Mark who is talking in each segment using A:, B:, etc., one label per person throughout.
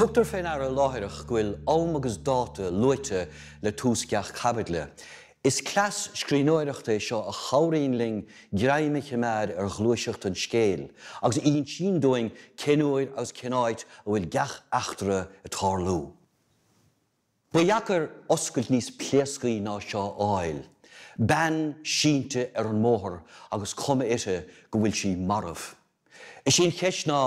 A: Tugtar féin ar a láithreach gohfuil am agus dáta luite le túsceach cabidle. Is clas scríbhneoireachta seo a chomhraíonn ling greimmiche mar ar ghluaiseacht an scéal, agus íon sin doing cinúir as cináid a bhfuil gach achtere a tarlú. Ba dhheacair oscailt níos pliascaí ná seo áil. Ben sínte ar an móthar agus cuma ite go bhfuil sí marmh. Is sin cheist ná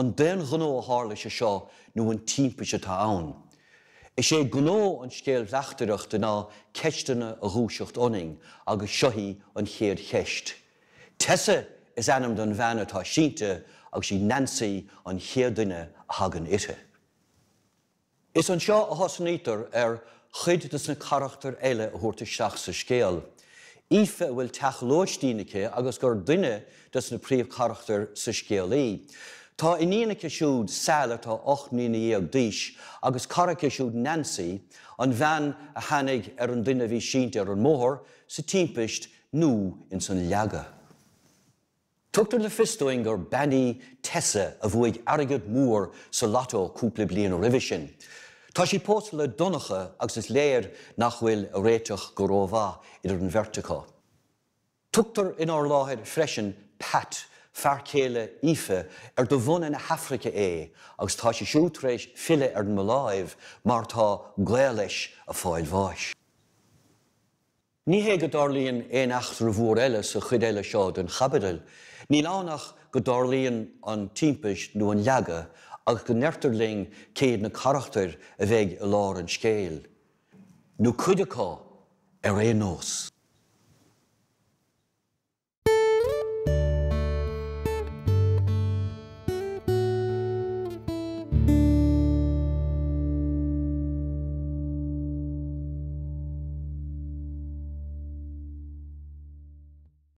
A: an den gnó a hála se seo nó an timpeise tá ann. Is sé gnó an scéal bhleachtareachta ná ceistena a dhúiseacht oning agus seohí an chéad cheist. Tessa is anam don bheanna tá sínte agus sí Nancy an chéad duine a hagan ite. Is an seo a thosanítar ar chuid dus na charachtar eile a thuirta seach sa scéal. Ífe bhfuil teach lóistínacha agus gur duine dus na príomh charachtar sa scéalaí. Tá iníanacha siúd Sala tá 8 díos agus caracha siúd Nancy an bhean a tháinig ar an duine bhí sínte ar an móthar sa timpeist nó in san leaga. Tugtar le fiosdóing gur bannaí Tessa a bhuaig airgid mór sa lató cúpla bliain roimhe sin. Tá sí pósta le donacha agus is léir nach bhfuil a réiteach go rómhá idir an bheirt. Tugtar in ár láthir freisin Pat fearcéile Ífe ar do bhun in Hafraice agus tá sí siútrééis fille ar an mláimh mar tá gléileis a fáil bháis. Ní hé go darlíonn éon achtar bhór eile sa chud eile seo den chabadal, ní lánach go darlíonn an timpeist nó an leaga agus go neirtarling céad na charachtar a bheith i lár an scéal. Nó cuideachá ar é nós.